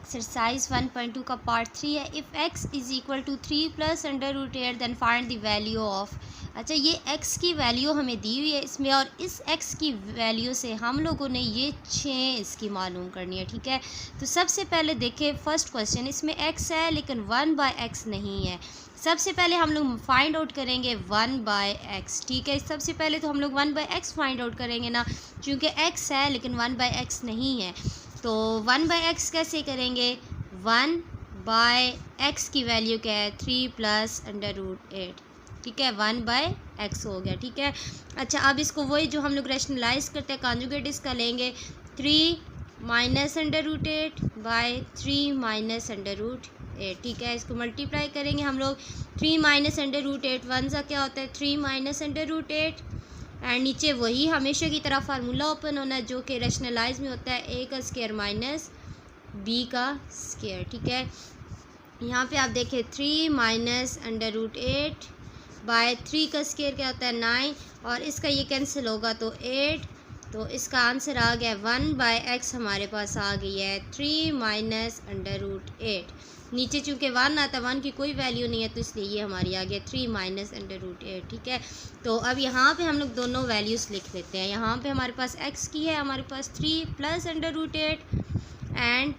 Exercise 1.2 का part 3 है। If x is equal to 3 plus under root 8 then find the value of. अच्छा, ये x की value हमें दी हुई है इसमें, और इस x की वैल्यू से हम लोगों ने ये 6 इसकी मालूम करनी है। ठीक है, तो सबसे पहले देखें फर्स्ट क्वेश्चन, इसमें x है लेकिन 1/x नहीं है। सबसे पहले हम लोग फाइंड आउट करेंगे 1/x। ठीक है, सबसे पहले तो हम लोग 1/x फाइंड आउट करेंगे ना, क्योंकि x है लेकिन 1/x नहीं है। तो 1/x कैसे करेंगे? 1/x की वैल्यू क्या है? 3 प्लस अंडर रूट 8। ठीक है, 1/x हो गया। ठीक है, अच्छा अब इसको वही जो हम लोग रैशनलाइज करते हैं कॉन्जुगेट इसका लेंगे, 3 minus under root 8 by 3 minus under root 8। ठीक है, इसको मल्टीप्लाई करेंगे हम लोग, 3 माइनस अंडर रूट 8 वन सा क्या होता है? 3 माइनस अंडर रूट 8, एंड नीचे वही हमेशा की तरह फार्मूला ओपन होना है जो कि रैशनलाइज में होता है a का स्क्वायर माइनस b का स्क्वायर। ठीक है, यहाँ पे आप देखें 3 माइनस अंडर रूट 8 बाय 3 का स्क्वायर क्या होता है? 9, और इसका ये कैंसिल होगा तो 8, तो इसका आंसर आ गया 1/x हमारे पास आ गई है 3 माइनस अंडर रूट 8। नीचे चूँकि 1 आता है, 1 की कोई वैल्यू नहीं है तो इसलिए ये हमारी आ गया 3 माइनस अंडर रूट 8। ठीक है, तो अब यहाँ पे हम लोग दोनों वैल्यूज़ लिख लेते हैं। यहाँ पे हमारे पास x की है, हमारे पास 3 plus under root 8, and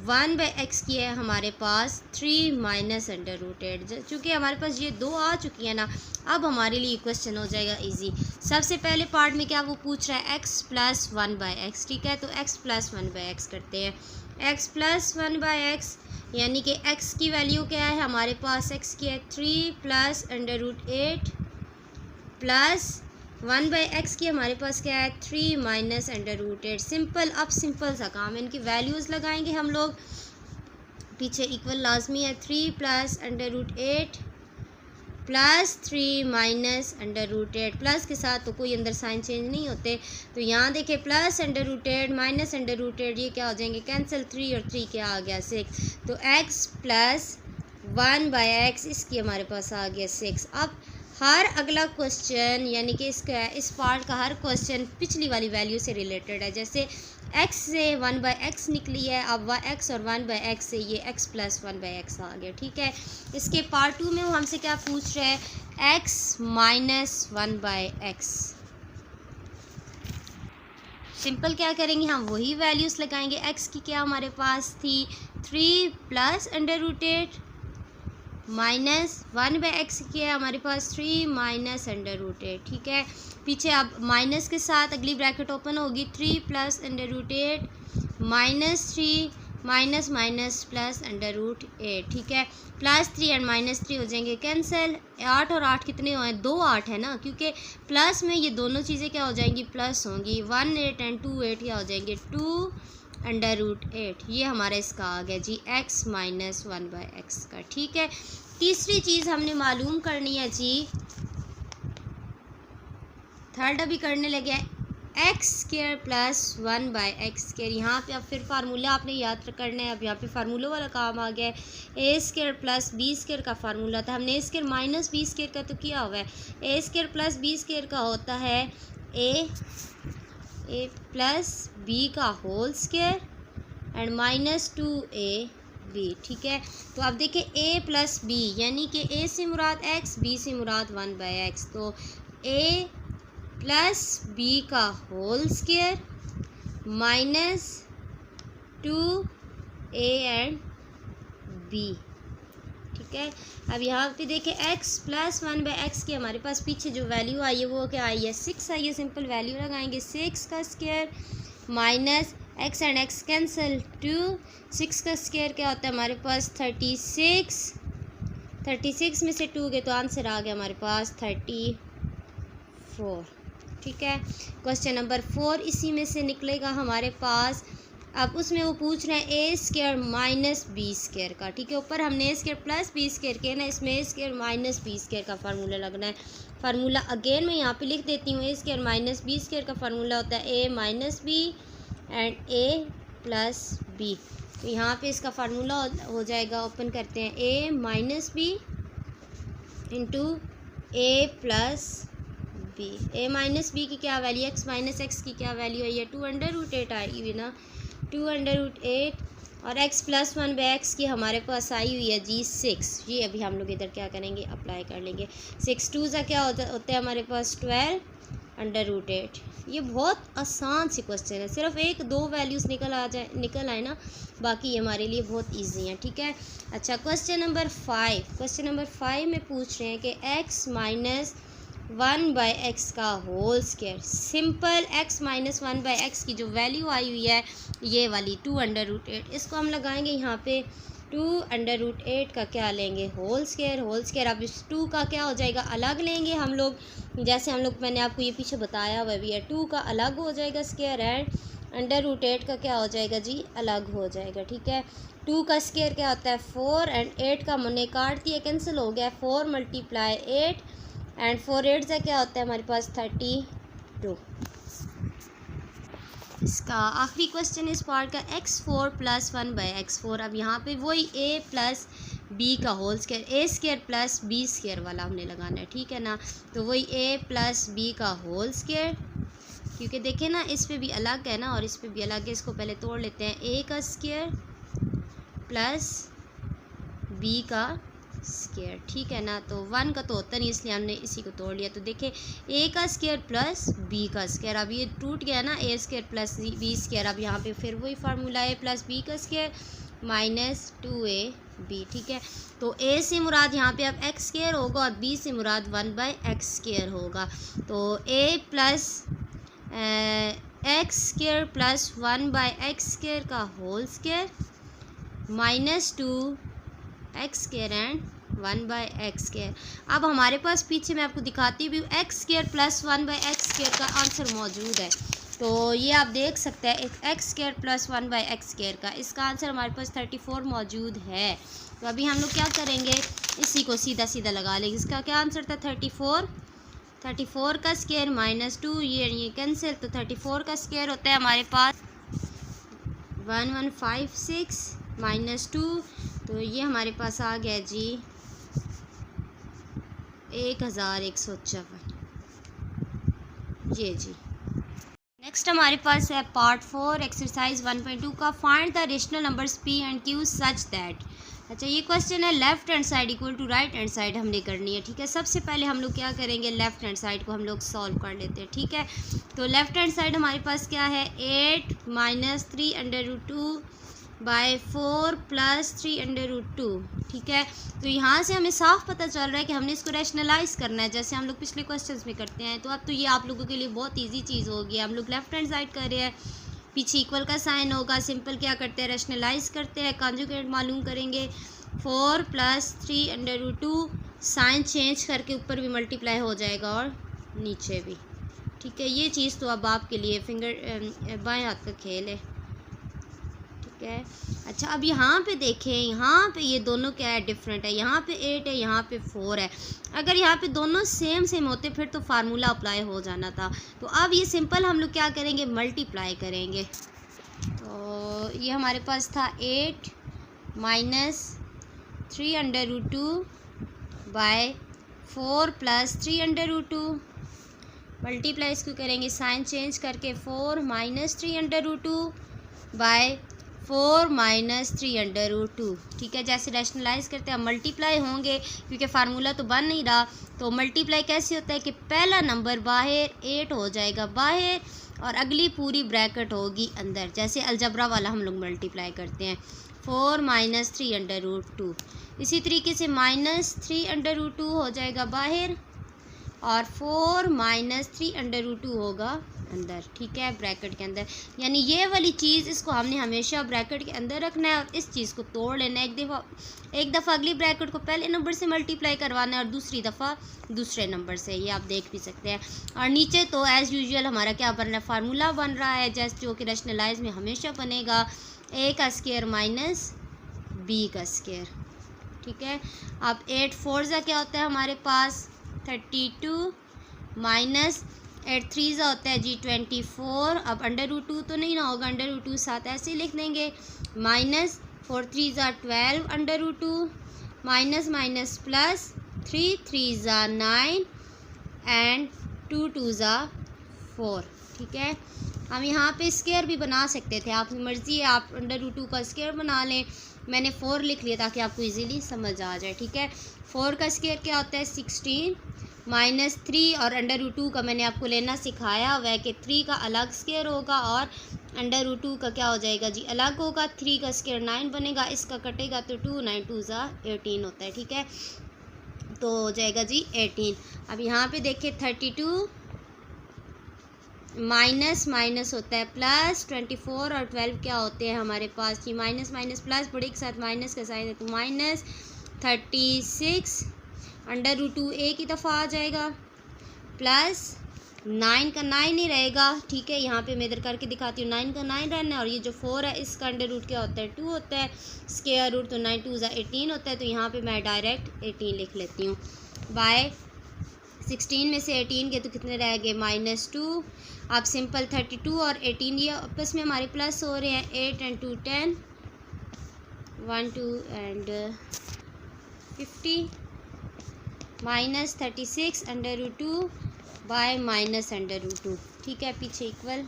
1/x की है हमारे पास 3 माइनस अंडर रूट 8। चूँकि हमारे पास ये दो आ चुकी है ना, अब हमारे लिए क्वेश्चन हो जाएगा इजी। सबसे पहले पार्ट में क्या वो पूछ रहा है? x plus 1/x। ठीक है, तो x प्लस 1/x करते हैं। x प्लस 1/x यानी कि x की वैल्यू क्या है हमारे पास? x की है 3 plus under root 8 plus 1/x की हमारे पास क्या है? 3 माइनस अंडर रूट 8। सिंपल, अब सिंपल सा काम है, इनकी वैल्यूज़ लगाएंगे हम लोग, पीछे इक्वल लाजमी है। 3 plus under root 8 plus 3 minus under root 8, plus के साथ तो कोई अंदर साइन चेंज नहीं होते, तो यहाँ देखिए plus under root 8 minus under root 8 ये क्या हो जाएंगे? कैंसिल, 3 और 3 क्या आ गया? 6। तो x प्लस 1/x इसकी हमारे पास आ गया 6। अब हर अगला क्वेश्चन यानी कि इसका इस पार्ट का हर क्वेश्चन पिछली वाली वैल्यू से रिलेटेड है। जैसे x से 1/x निकली है, अब x और 1/x से ये x प्लस 1/x आ गया। ठीक है, इसके पार्ट 2 में वो हमसे क्या पूछ रहे हैं? x minus 1/x। सिंपल क्या करेंगे हम? वही वैल्यूज़ लगाएंगे। x की क्या हमारे पास थी? 3 plus under root 8 minus 1/x की है हमारे पास 3 माइनस अंडर रूट 8। ठीक है, पीछे अब माइनस के साथ अगली ब्रैकेट ओपन होगी, 3 plus under root 8 minus 3 minus minus plus under root 8। ठीक है, प्लस 3 एंड माइनस 3 हो जाएंगे कैंसिल। 8 और 8 कितने हुए? 2 8 है ना, क्योंकि प्लस में ये दोनों चीज़ें क्या हो जाएंगी? प्लस होंगी। 1 8 एंड 2 8 क्या हो जाएंगे? 2 अंडर रूट 8। ये हमारा इसका आ गया जी x माइनस 1/x का। ठीक है, तीसरी चीज़ हमने मालूम करनी है जी, थर्ड अभी करने लगे हैं x square plus 1/x square. यहाँ पे अब फिर फार्मूला आपने याद करना है। अब यहाँ पे फार्मूला वाला काम आ गया है। a square plus b square का फार्मूला था, हमने a square minus b square का तो किया हुआ है। a square plus b square का होता है a प्लस b का whole square and minus 2ab। ठीक है, तो अब देखिए a प्लस b यानी कि a से मुराद x, b से मुराद 1/x, तो a प्लस b का whole square minus 2a and b। ठीक है, अब यहाँ पे देखिए x प्लस 1/x की हमारे पास पीछे जो वैल्यू आई है वो क्या आई है? 6 आई है। सिंपल वैल्यू लगाएंगे, 6 का square minus x and x cancel 2, 6 का स्क्वायर क्या होता है हमारे पास? 36, 36 में से 2 गए तो आंसर आ गया हमारे पास 34। ठीक है, क्वेश्चन नंबर 4 इसी में से निकलेगा हमारे पास। अब उसमें वो पूछ रहे हैं a square minus b square का। ठीक है, ऊपर हमने a square plus b square किया ना, इसमें a square minus b square का फार्मूला लगना है। फार्मूला अगेन मैं यहाँ पे लिख देती हूँ, a square minus b square का फार्मूला होता है a minus b and a plus b। तो यहाँ पे इसका फार्मूला हो जाएगा, ओपन करते हैं, a minus b into a plus b। a minus b की क्या वैल्यू? x माइनस x की क्या वैल्यू है? ये 2 अंडर रूट 8 आएगी ना, 2 अंडर रूट 8 और x प्लस 1 बाई एक्स की हमारे पास आई हुई है जी 6। ये अभी हम लोग इधर क्या करेंगे, अप्लाई कर लेंगे। 6 2 सा क्या होता है हमारे पास 12 अंडर रूट 8। ये बहुत आसान सी क्वेश्चन है, सिर्फ एक दो वैल्यूज़ निकल आए ना, बाकी ये हमारे लिए बहुत इजी है, ठीक है। अच्छा, क्वेश्चन नंबर 5 में पूछ रहे हैं कि x माइनस 1 बाई एक्स का whole square. Simple x minus 1 by x की जो वैल्यू आई हुई है ये वाली 2 अंडर रूट 8, इसको हम लगाएंगे यहाँ पे 2 अंडर रूट 8 का क्या लेंगे, होल स्क्वायर। अब इस 2 का क्या हो जाएगा, अलग लेंगे हम लोग, जैसे हम लोग मैंने आपको ये पीछे बताया हुआ भी है। 2 का अलग हो जाएगा स्क्वायर एंड अंडर रूट 8 का क्या हो जाएगा जी, अलग हो जाएगा, ठीक है। 2 का स्क्वायर क्या होता है 4 एंड 8 का हमने काट दिया, कैंसिल हो गया। 4 मल्टीप्लाई 8 एंड 4 8 से क्या होता है हमारे पास 32। इसका आखिरी क्वेश्चन इस पार्ट का x4 प्लस 1 बाई x4। अब यहाँ पे वही a प्लस b का होल स्क्वायर, ए स्क्वायर प्लस बी स्क्वायर वाला हमने लगाना है, ठीक है ना। तो वही a प्लस b का होल स्क्वायर, क्योंकि देखें ना इस पे भी अलग है ना और इस पे भी अलग है। इसको पहले तोड़ लेते हैं, a का स्क्वायर प्लस b का स्क्वायर, ठीक है ना। तो 1 का तो होता नहीं, इसलिए हमने इसी को तोड़ लिया। तो देखें a का स्क्वायर प्लस b का स्क्वायर, अब ये टूट गया ना, a square plus b square. अब यहाँ पे फिर वही फार्मूला a प्लस b का स्क्वायर माइनस 2ab, ठीक है। तो a से मुराद यहाँ पे अब x स्क्वायर होगा और b से मुराद 1 बाई एक्स स्क्वायर होगा। तो a plus x square plus 1 by x square का whole square minus 2 x square and 1 by x square. अब हमारे पास पीछे मैं आपको दिखाती भी हूँ, x square plus 1 by x square का आंसर मौजूद है। तो ये आप देख सकते हैं, x square plus 1 by x square का इसका आंसर हमारे पास 34 मौजूद है। तो अभी हम लोग क्या करेंगे, इसी को सीधा सीधा लगा लेंगे। इसका क्या आंसर था 34 का स्क्वायर माइनस 2, ये कैंसिल। तो 34 का स्क्वायर होता है हमारे पास 1156 माइनस 2, तो ये हमारे पास आ गया जी 1154, ये जी। नेक्स्ट हमारे पास है पार्ट 4 एक्सरसाइज 1.2 का, find the rational numbers p and q such that. अच्छा, ये क्वेश्चन है left hand side equal to right hand side हमने करनी है, ठीक है। सबसे पहले हम लोग क्या करेंगे, लेफ्ट हैंड साइड को हम लोग सॉल्व कर लेते हैं, ठीक है। तो लेफ्ट हैंड साइड हमारे पास क्या है, 8 minus 3 under root 2 by 4 plus 3 under root 2, ठीक है। तो यहाँ से हमें साफ पता चल रहा है कि हमने इसको रैशनलाइज करना है, जैसे हम लोग पिछले क्वेश्चंस में करते हैं। तो अब तो ये आप लोगों के लिए बहुत इजी चीज़ होगी। हम लोग लेफ्ट हैंड साइड कर रहे हैं, पीछे इक्वल का साइन होगा, सिंपल क्या करते हैं, रैशनलाइज करते हैं, कॉन्जुगेट मालूम करेंगे। 4 plus 3 under root 2, sign change करके ऊपर भी मल्टीप्लाई हो जाएगा और नीचे भी, ठीक है। ये चीज़ तो अब आपके लिए बाएँ हाथ का खेल है, ठीक है। अच्छा, अब यहाँ पे देखें, यहाँ पे ये दोनों क्या है, डिफरेंट है। यहाँ पे 8 है, यहाँ पे 4 है। अगर यहाँ पे दोनों सेम होते फिर तो फार्मूला अप्लाई हो जाना था। तो अब ये सिंपल हम लोग क्या करेंगे, मल्टीप्लाई करेंगे। तो ये हमारे पास था 8 minus 3 under root 2 by 4 plus 3 under root 2, multiply इसको करेंगे साइन चेंज करके 4 minus 3 under root 2 by 4 minus 3 under root 2, ठीक है। जैसे रैशनलाइज करते हैं मल्टीप्लाई होंगे, क्योंकि फार्मूला तो बन नहीं रहा। तो मल्टीप्लाई कैसे होता है कि पहला नंबर बाहर 8 हो जाएगा बाहर और अगली पूरी ब्रैकेट होगी अंदर, जैसे अलजबरा वाला हम लोग मल्टीप्लाई करते हैं। 4 माइनस 3 अंडर रूट 2, इसी तरीके से माइनस 3 अंडर रूट 2 हो जाएगा बाहर और 4 माइनस 3 अंडर रूट 2 होगा अंदर, ठीक है, ब्रैकेट के अंदर। यानी ये वाली चीज़ इसको हमने हमेशा ब्रैकेट के अंदर रखना है और इस चीज़ को तोड़ लेना है। एक दफ़ा अगली ब्रैकेट को पहले नंबर से मल्टीप्लाई करवाना है और दूसरी दफ़ा दूसरे नंबर से, ये आप देख भी सकते हैं। और नीचे तो एज़ यूजुअल हमारा क्या बन रहा है, फार्मूला बन रहा है, जैसे जो कि रैशनलाइज में हमेशा बनेगा, a का स्क्वायर माइनस b का स्क्वायर, ठीक है। अब 8 4 ज़ा क्या होता है हमारे पास 32 माइनस 8 3 ज़ा होता है जी 24। अब अंडर रूट 2 तो नहीं ना होगा, अंडर रूट 2 साथ ऐसे ही लिख देंगे, माइनस 4 3 ज़ा 12 under root 2 minus minus plus 3 3 ज़ा 9 एंड 2 2 ज़ा 4, ठीक है। हम यहाँ पे स्क्वायर भी बना सकते थे, आपकी मर्ज़ी है, आप √2 का स्क्वायर बना लें। मैंने 4 लिख लिया ताकि आपको इजीली समझ आ जाए, ठीक है। 4 का स्क्वायर क्या होता है 16 -3, और √2 का मैंने आपको लेना सिखाया हुआ है कि 3 का अलग स्क्वायर होगा और √2 का क्या हो जाएगा जी अलग होगा। 3 का स्क्वायर 9 बनेगा, इसका कटेगा तो 2 9 2 18 होता है, ठीक है। तो हो जाएगा जी 18। अब यहाँ पे देखिए 32 माइनस माइनस होता है प्लस, 24 और 12 क्या होते हैं हमारे पास जी माइनस माइनस प्लस, बड़े के साथ माइनस का साइन है तो माइनस 36 √2 एक ही दफ़ा आ जाएगा, प्लस 9 का 9 ही रहेगा, ठीक है। यहाँ पे मैं इधर करके दिखाती हूँ, 9 का 9 रहना है, और ये जो 4 है इसका √ क्या होता है 2 होता है, स्क्वायर रूट तो 9 2 18 होता है, तो यहाँ पे मैं डायरेक्ट 18 लिख लेती हूँ। बाय 16 में से 18 के तो कितने रह गए -2। आप सिंपल 32 और 18 ये आपस में हमारे प्लस हो रहे हैं, 8 and 2 10, 1 2 and 50 -36 √2 बाय -√2, ठीक है। पीछे इक्वल,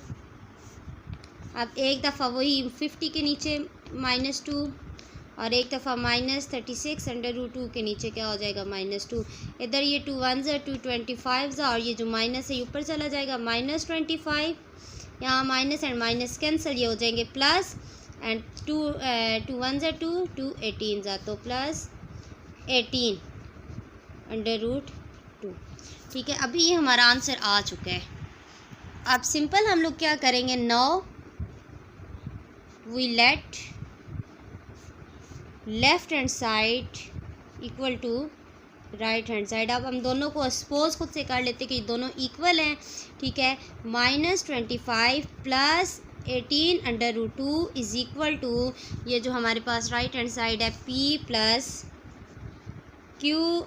अब एक दफ़ा वही 50 के नीचे -2 और एक दफ़ा -36 √2 के नीचे क्या हो जाएगा -2। इधर ये 2 1 2 25 और ये जो माइनस है ये ऊपर चला जाएगा -25, यहाँ माइनस एंड माइनस कैंसिल, ये हो जाएंगे प्लस, एंड 2 1 2 2 18 तो प्लस 18 √2, ठीक है। अभी ये हमारा आंसर आ चुका है। अब सिंपल हम लोग क्या करेंगे, now we let left hand side equal to right hand side. अब हम दोनों को सपोज खुद से कर लेते हैं कि दोनों इक्वल हैं, ठीक है। -25 प्लस 18 √2 इज़ इक्वल टू, ये जो हमारे पास राइट हैंड साइड है P प्लस Q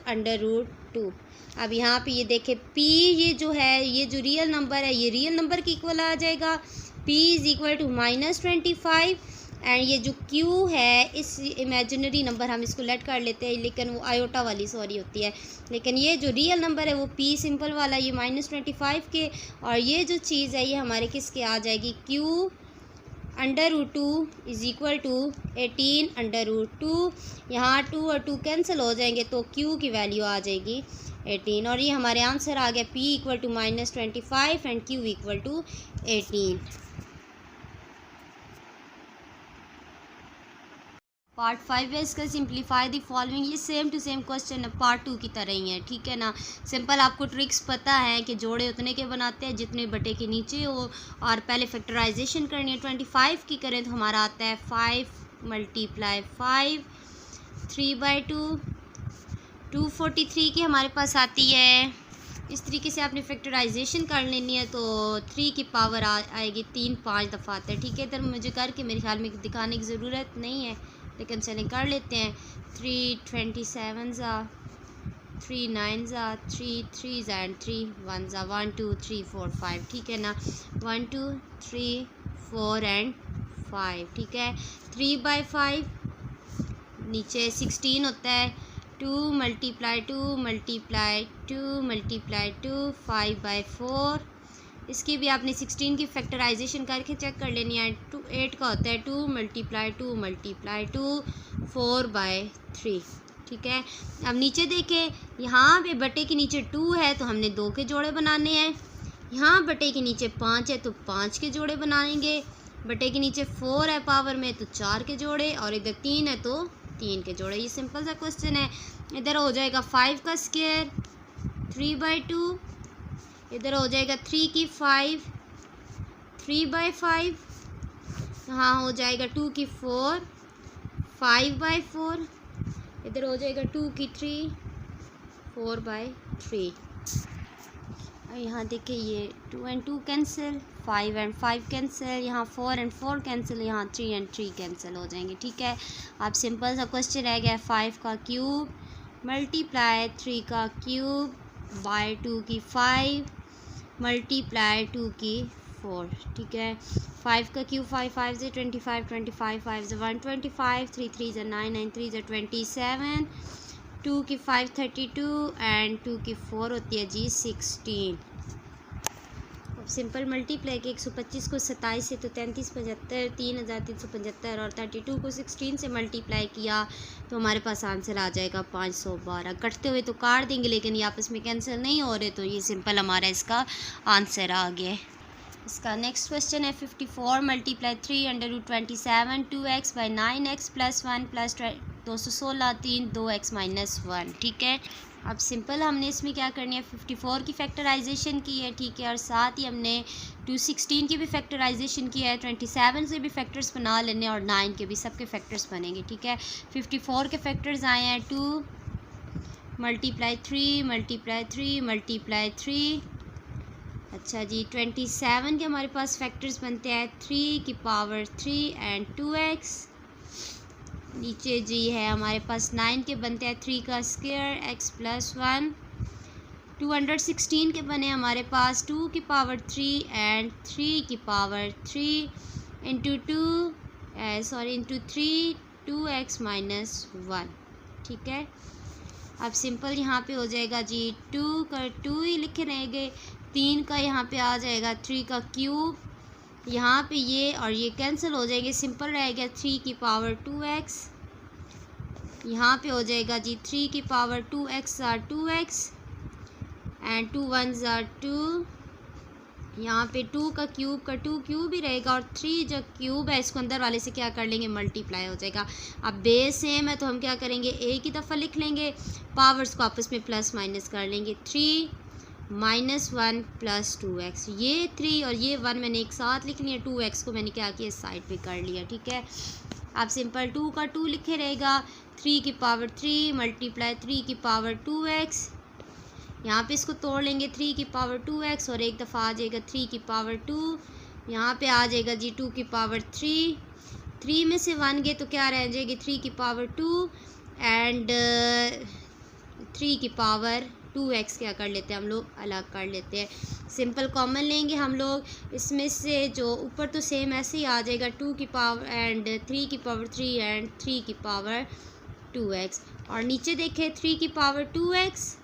√2। अब यहाँ पे ये देखें P, ये जो है ये जो रियल नंबर है ये रियल नंबर के इक्वल आ जाएगा, P is equal to -25, and ये जो Q है इस इमेजिनरी नंबर हम इसको लेट कर लेते हैं, लेकिन वो आयोटा वाली सॉरी होती है, लेकिन ये जो रियल नंबर है वो P सिंपल वाला ये -25 के, और ये जो चीज़ है ये हमारे किसके आ जाएगी Q √2 इज़ इक्वल टू 18 √2। यहाँ 2 और 2 कैंसिल हो जाएंगे तो Q की वैल्यू आ जाएगी 18, और ये हमारे आंसर आ गया P equal to -25 and Q equal to 18। Part 5 है इसका, सिंप्लीफाई द फॉलोइंग। ये same to same question part 2 की तरह ही है, ठीक है ना। सिंपल आपको ट्रिक्स पता है कि जोड़े उतने के बनाते हैं जितने बटे के नीचे हो, और पहले फैक्टराइजेशन करनी है। 25 की करें तो हमारा आता है 5 × 5 3/2। 243 की हमारे पास आती है, इस तरीके से आपने फैक्टराइजेशन कर लेनी है तो 3 की पावर आएगी 3 5 दफ़ा आता है, ठीक है। इधर मुझे करके मेरे ख्याल में दिखाने की ज़रूरत नहीं है, लेकिन चलें कर लेते हैं। 3 27 3 9 3 3 एंड 3 1 1 2 3 4 5, ठीक है ना। 1 2 3 4 एंड 5, ठीक है। 3/5 नीचे 16 होता है, 2 × 2 × 2 × 2 5/4। इसकी भी आपने 16 की फैक्टराइजेशन करके चेक कर लेनी है। 8 का होता है 2 × 2 × 2 4/3, ठीक है। अब नीचे देखें, यहाँ पे बटे के नीचे 2 है तो हमने 2 के जोड़े बनाने हैं, यहाँ बटे के नीचे 5 है तो 5 के जोड़े बनाएंगे, बटे के नीचे 4 है पावर में तो 4 के जोड़े, और इधर 3 है तो 3 के जोड़े। ये सिंपल सा क्वेश्चन है। इधर हो जाएगा 5 का स्क्वायर 3/2, इधर हो जाएगा 3 की 5 3/5, यहाँ हो जाएगा 2 की 4 5/4, इधर हो जाएगा 2 की 3 4/3। यहाँ देखिए ये 2 and 2 कैंसिल, 5 and 5 कैंसिल, यहाँ 4 and 4 कैंसिल, यहाँ 3 and 3 कैंसिल हो जाएंगे, ठीक है। अब सिंपल सा क्वेश्चन रह गया 5 का क्यूब मल्टीप्लाई 3 का क्यूब बाय 2 की 5 मल्टीप्लाई 2 की 4, ठीक है। 5 का क्यूब 5 5 से 25 25 5 से 125 3 3 से 9 9 3 से 27 2 की 5 32 एंड 2 की 4 होती है जी 16। सिंपल मल्टीप्लाई के 125 को 27 से तो 3375, 3375 और 32 को 16 से मल्टीप्लाई किया तो हमारे पास आंसर आ जाएगा 512। कटते हुए तो काट देंगे लेकिन ये आपस में कैंसिल नहीं हो रहे, तो ये सिंपल हमारा इसका आंसर आ गया। इसका नेक्स्ट क्वेश्चन है 54 multiply 3/27 2x by 9x plus 1 plus 216 3 2x minus 1। ठीक है, अब सिंपल हमने इसमें क्या करनी है, 54 की फैक्टराइजेशन की है। ठीक है, और साथ ही हमने 216 की भी फैक्टराइजेशन की है, 27 से भी फैक्टर्स बना लेने और 9 के भी, सबके फैक्टर्स बनेंगे। ठीक है, 54 के फैक्टर्स आए हैं 2 मल्टीप्लाई 3 मल्टीप्लाई 3 मल्टीप्लाई 3। अच्छा जी, 27 के हमारे पास फैक्टर्स बनते हैं 3 की पावर 3 एंड 2x। नीचे जी है हमारे पास 9 के बनते हैं 3 का स्क्वायर x प्लस 1। 216 के बने हमारे पास 2 की पावर 3 एंड 3 की पावर 3 इंटू 3 2x माइनस 1। ठीक है, अब सिंपल यहाँ पे हो जाएगा जी 2 का 2 ही लिखे रहेंगे, 3 का यहाँ पे आ जाएगा 3 का क्यूब, यहाँ पे ये और ये कैंसिल हो जाएंगे, सिंपल रहेगा 3 की पावर 2x। यहाँ पे हो जाएगा जी 3 की power 2x are 2x and 2 1s are 2। यहाँ पे 2 का 2 क्यूब ही रहेगा और 3 जो क्यूब है इसको अंदर वाले से क्या कर लेंगे, मल्टीप्लाई हो जाएगा। अब बेस सेम है तो हम क्या करेंगे, एक ही दफ़ा लिख लेंगे, पावर्स को आपस में प्लस माइनस कर लेंगे। 3 माइनस 1 प्लस 2x, ये 3 और ये 1 मैंने एक साथ लिख लिया, 2x को मैंने क्या किया, साइड पे कर लिया। ठीक है, अब सिंपल 2 का 2 लिखे रहेगा, 3 की पावर 3 मल्टीप्लाई 3 की पावर 2x। यहाँ पे इसको तोड़ लेंगे, 3 की पावर 2x और एक दफ़ा आ जाएगा 3 की पावर 2। यहाँ पे आ जाएगा जी 2 की पावर 3 में से 1 गए तो क्या रह जाएगी, 3 की पावर 2 एंड 3 की पावर 2x क्या कर लेते हैं हम लोग, अलग कर लेते हैं। सिंपल कॉमन लेंगे हम लोग, इसमें से जो ऊपर तो सेम ऐसे ही आ जाएगा, 2 की पावर एंड 3 की पावर 3 एंड 3 की पावर 2x। और नीचे देखें 3 की पावर 2x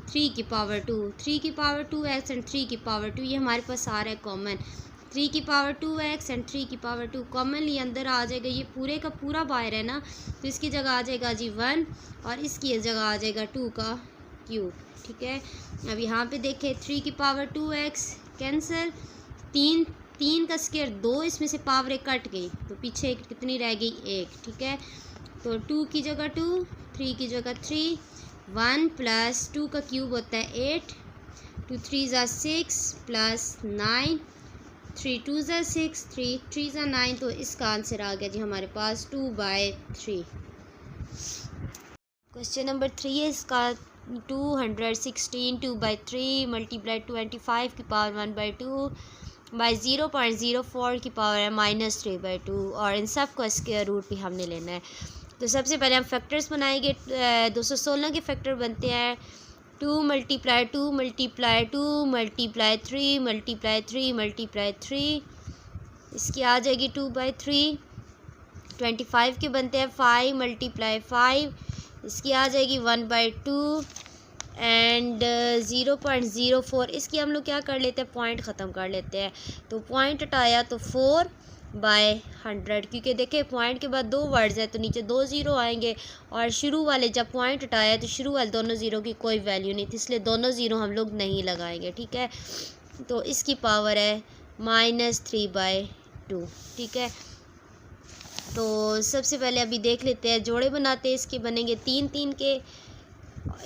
3 की पावर 2, 3 की पावर 2x एंड 3 की पावर 2, ये हमारे पास आ रहा है कॉमन। 3 की पावर 2x एंड 3 की पावर 2 कॉमनली अंदर आ जाएगा, ये पूरे का पूरा बाहर है ना, तो इसकी जगह आ जाएगा जी 1 और इसकी जगह आ जाएगा 2 का क्यूब। ठीक है, अब यहाँ पे देखें 3 की पावर 2x कैंसिल, 3 का स्क्वायर 2, इसमें से पावर एक कट गई तो पीछे कितनी रह गई, 1। ठीक है, तो 2 की जगह 2, 3 की जगह 3, 1 प्लस 2 का क्यूब होता है 8, 2 3 ज़ा 6 प्लस 9, 3 2 ज़ा 6, 3 3 ज़ा 9, तो इसका आंसर आ गया जी हमारे पास 2/3। क्वेश्चन नंबर 3 है इसका 216 2/3 मल्टीप्लाई 25 की पावर 1/2 बाई 0.04 की पावर है -3/2 और इन सब को स्क्वायर रूट भी हमने लेना है। तो सबसे पहले हम फैक्टर्स बनाएंगे, 216 के फैक्टर बनते हैं 2 multiply 2 multiply 2 multiply 3 multiply 3 multiply 3, इसकी आ जाएगी 2/3। 25 के बनते हैं 5 मल्टीप्लाई 5, इसकी आ जाएगी 1/2 एंड 0.04, इसकी हम लोग क्या कर लेते हैं, पॉइंट ख़त्म कर लेते हैं, तो पॉइंट हटाया तो 4/100, क्योंकि देखिए पॉइंट के बाद 2 वर्ड्स है तो नीचे 2 ज़ीरो आएंगे और शुरू वाले जब पॉइंट हटाया तो शुरू वाले दोनों ज़ीरो की कोई वैल्यू नहीं थी, इसलिए दोनों ज़ीरो हम लोग नहीं लगाएंगे। ठीक है, तो इसकी पावर है -3/2। ठीक है, तो सबसे पहले अभी देख लेते हैं, जोड़े बनाते हैं, इसके बनेंगे 3 के,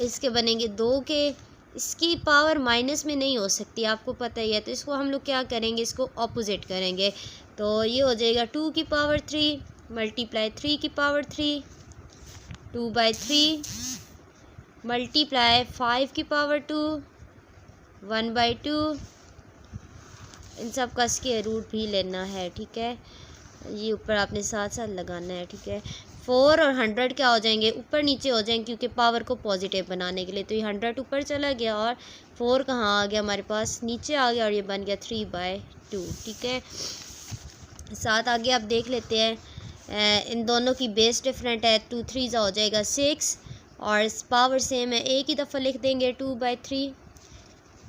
इसके बनेंगे 2 के, इसकी पावर माइनस में नहीं हो सकती आपको पता ही है, तो इसको हम लोग क्या करेंगे, इसको ऑपोजिट करेंगे, तो ये हो जाएगा 2 की पावर 3 मल्टीप्लाई 3 की पावर 3 2/3 मल्टीप्लाई 5 की पावर 2 1/2, इन सब का स्क्वायर रूट भी लेना है। ठीक है, ये ऊपर आपने साथ साथ लगाना है। ठीक है, 4 और 100 क्या हो जाएंगे, ऊपर नीचे हो जाएंगे क्योंकि पावर को पॉजिटिव बनाने के लिए, तो ये 100 ऊपर चला गया और 4 कहाँ आ गया, हमारे पास नीचे आ गया और ये बन गया 3/2। ठीक है, साथ आगे आप देख लेते हैं, इन दोनों की बेस डिफरेंट है, 2 3 हो जाएगा 6 और पावर सेम है, एक ही दफ़ा लिख देंगे 2/3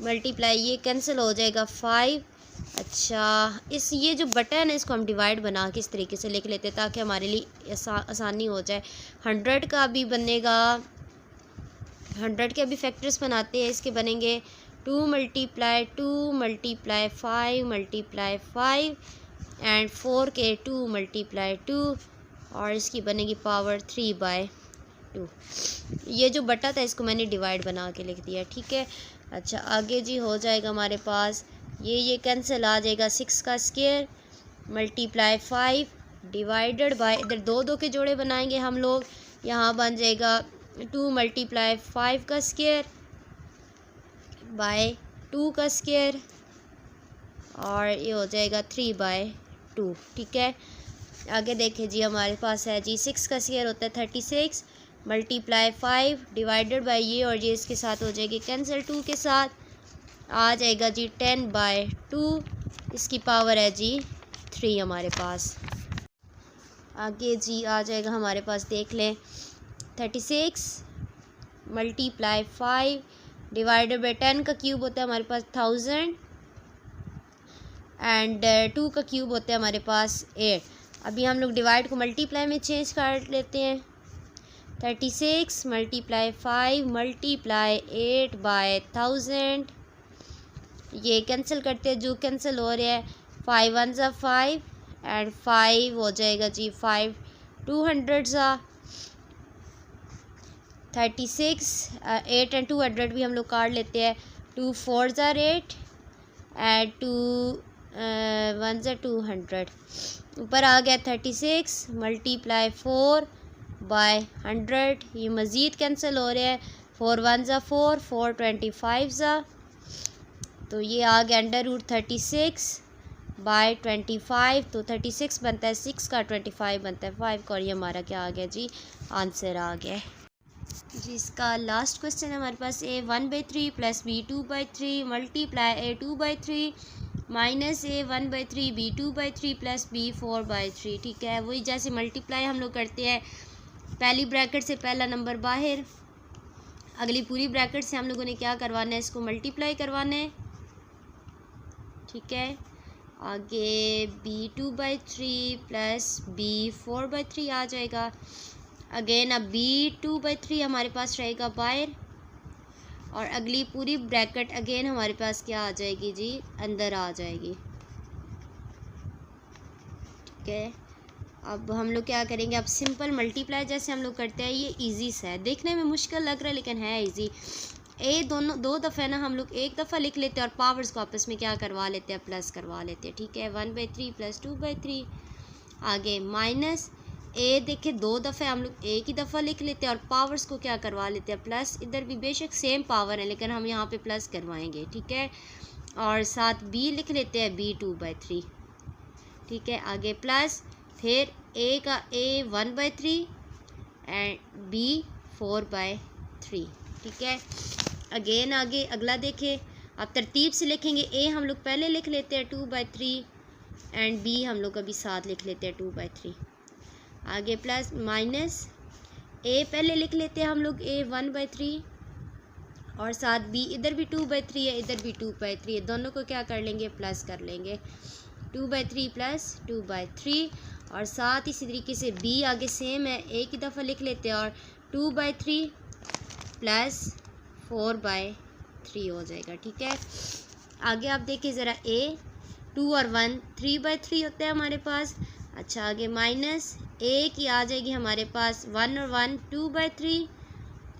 मल्टीप्लाई, ये कैंसिल हो जाएगा 5 अच्छा, इस ये जो बटन है इसको हम डिवाइड बना के इस तरीके से लिख लेते हैं ताकि हमारे लिए आसानी हो जाए। 100 का भी बनेगा, 100 के अभी फैक्टर्स बनाते हैं, इसके बनेंगे 2 × 5 एंड 4 के 2 × 2 और इसकी बनेगी पावर 3/2। ये जो बटा था इसको मैंने डिवाइड बना के लिख दिया, ठीक है। अच्छा, आगे जी हो जाएगा हमारे पास ये कैंसिल आ जाएगा। 6 का स्क्वायर × 5 डिवाइडेड बाय, इधर 2 के जोड़े बनाएंगे हम लोग, यहाँ बन जाएगा 2 × 5 का स्क्वायर बाय 2 का स्क्वायर और ये हो जाएगा 3/2, ठीक है। आगे देखें जी, हमारे पास है जी 6 का स्क्वायर होता है 36 × 5 डिवाइडेड बाय ये और ये इसके साथ हो जाएगी कैंसिल, 2 के साथ आ जाएगा जी 10/2, इसकी पावर है जी 3 हमारे पास। आगे जी आ जाएगा हमारे पास, देख लें 36 × 5 डिवाइडेड बाय 10 का क्यूब होता है हमारे पास 1000 एंड 2 का क्यूब होता है हमारे पास 8। अभी हम लोग डिवाइड को मल्टीप्लाई में चेंज कर लेते हैं। 36 × 5 × 8/1000, ये कैंसिल करते हैं, जो कैंसिल हो रहा है 5 × 1 = 5 एंड 5 हो जाएगा जी 5 200 सा 36 8 एंड 200 भी हम लोग काट लेते हैं। 2 4 = 8 एंड 2 1 = 200। ऊपर आ गया 36 × 4/100, ये मज़ीद कैंसिल हो रहा है। 4 1 = 4 4 25 सा, तो ये आ गया √36/25, तो 36 बनता है 6 का, 25 बनता है 5 का और ये हमारा क्या आ गया जी, आंसर आ गया जी। इसका लास्ट क्वेश्चन है हमारे पास, A 1/3 + B 2/3 × A 2/3 - A 1/3 B 2/3 + B 4/3, ठीक है। वही जैसे मल्टीप्लाई हम लोग करते हैं, पहली ब्रैकेट से पहला नंबर बाहर, अगली पूरी ब्रैकेट से हम लोगों ने क्या करवाना है, इसको मल्टीप्लाई करवाना है, ठीक है। आगे B 2/3 + B 4/3 आ जाएगा। अगेन अब B 2/3 हमारे पास रहेगा बाहर और अगली पूरी ब्रैकेट अगेन हमारे पास क्या आ जाएगी जी, अंदर आ जाएगी, ठीक है। अब हम लोग क्या करेंगे, अब सिंपल मल्टीप्लाई जैसे हम लोग करते हैं, ये इजी सा है, देखने में मुश्किल लग रहा है लेकिन है इजी। दो दफ़ा ना हम लोग एक दफ़ा लिख लेते हैं और पावर्स को आपस में क्या करवा लेते हैं, प्लस करवा लेते हैं, ठीक है। 1/3 + 2/3। आगे माइनस ए, देखे 2 दफ़े हम लोग एक ही दफ़ा लिख लेते हैं और पावर्स को क्या करवा लेते हैं, प्लस। इधर भी बेशक सेम पावर है लेकिन हम यहाँ पे प्लस करवाएंगे, ठीक है। और साथ बी लिख लेते हैं B 2/3, ठीक है। आगे प्लस, फिर A 1/3 एंड B 4/3, ठीक है। अगेन आगे अगला देखें, अब तरतीब से लिखेंगे। A हम लोग पहले लिख लेते हैं 2/3 एंड B हम लोग अभी साथ लिख लेते हैं 2/3। आगे प्लस माइनस, A पहले लिख लेते हैं हम लोग A 1/3 और साथ B, इधर भी 2/3 है, इधर भी 2/3 है, दोनों को क्या कर लेंगे, प्लस कर लेंगे। 2/3 + 2/3 और साथ इसी तरीके से B आगे सेम है, एक ही दफ़ा लिख लेते हैं और 2/3 + 4/3 हो जाएगा, ठीक है। आगे आप देखिए ज़रा, A 2 और 1 3/3 होता है हमारे पास। अच्छा, आगे माइनस A की आ जाएगी हमारे पास 1 और 1 2/3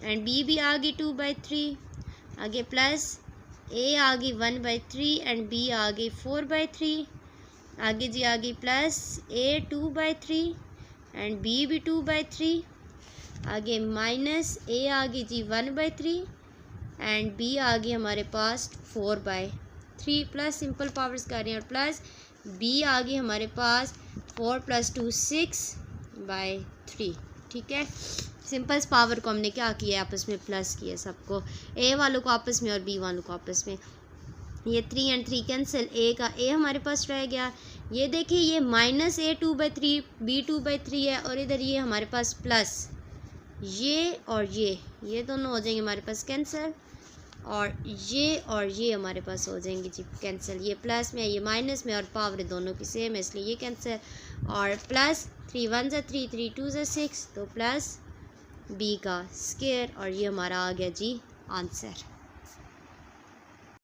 एंड B भी आ गई 2/3। आगे प्लस A आ गई 1/3 एंड B आ गई 4/3। आगे जी आ गई प्लस A 2/3 एंड B भी 2/3। आगे माइनस A आ गई जी 1/3 एंड B आ गई हमारे पास 4/3। प्लस सिंपल पावर्स कर रहे हैं और प्लस B आ गई हमारे पास 4 + 2 6/3, ठीक है। सिंपल पावर को हमने क्या किया, आपस में प्लस किया, सबको A वालों को आपस में और B वालों को आपस में। ये 3 एंड 3 कैंसिल, A का A हमारे पास रह गया। ये देखिए, ये माइनस A 2/3 B 2/3 है और इधर ये हमारे पास प्लस, ये और ये दोनों हो जाएंगे हमारे पास कैंसिल। और ये हमारे पास हो जाएंगे जी कैंसिल। ये प्लस में ये माइनस में और पावर दोनों की सेम है इसलिए ये कैंसिल। और प्लस 3 1 ज़ा 3 3 2 ज़ा 6 तो प्लस b का स्क्वायर और ये हमारा आ गया जी आंसर।